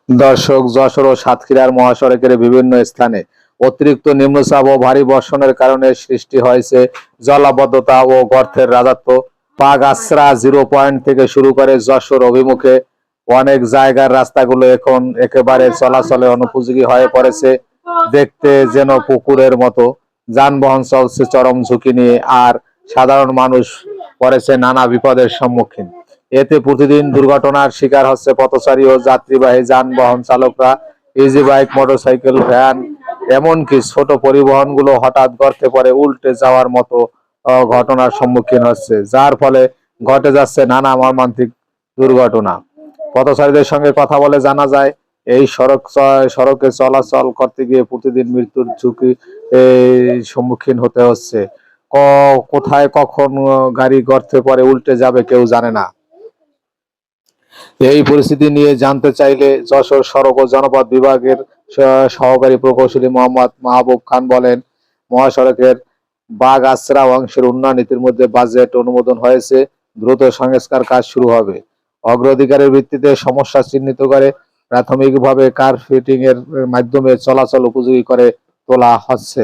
দর্শক, যশোর ও সাতক্ষীরার মহাসড়কের বিভিন্ন স্থানে অতিরিক্ত নিম্নচাপ ও ভারী বর্ষণের কারণে সৃষ্টি হয়েছে জলাবদ্ধতা ও গর্তের রাজত্ব। পাগাছড়া জিরো পয়েন্ট থেকে শুরু করে যশোর অভিমুখে অনেক জায়গার রাস্তাগুলো এখন একেবারে চলাচলে অনুপযোগী হয়ে পড়েছে, দেখতে যেন পুকুরের মতো। যানবাহন চলছে চরম ঝুঁকি নিয়ে, আর সাধারণ মানুষ পড়েছে নানা বিপদের সম্মুখীন। এতে প্রতিদিন দুর্ঘটনার শিকার হচ্ছে পথচারী ও যাত্রীবাহী যানবাহন চালকরা। ইজি বাইক, মোটরসাইকেল, ভ্যান, এমনকি ছোট পরিবহনগুলো হঠাৎ গর্তে পড়ে উল্টে যাওয়ার মতো ঘটনার সম্মুখীন হচ্ছে, যার ফলে ঘটে যাচ্ছে নানা মর্মান্তিক দুর্ঘটনা। পথচারীদের সঙ্গে কথা বলে জানা যায়, এই সড়কে চলাচল করতে গিয়ে প্রতিদিন মৃত্যুর ঝুঁকি সম্মুখীন হতে হচ্ছে। কোথায় কখন গাড়ি গর্তে পড়ে উল্টে যাবে কেউ জানে না। এই পরিস্থিতি নিয়ে জানতে চাইলে যশোর সড়ক ও জনপথ বিভাগের সহকারী প্রকৌশলী মোহাম্মদ মাহবুব খান বলেন, মহাসড়কের বাগআছড়া অংশের উন্নয়ন ইতিমধ্যে বাজেট অনুমোদন হয়েছে, দ্রুত সংস্কার কাজ শুরু হবে। অগ্রাধিকারের ভিত্তিতে সমস্যা চিহ্নিত করে প্রাথমিকভাবে কার ফিটিং এর মাধ্যমে চলাচল উপযোগী করে তোলা হচ্ছে।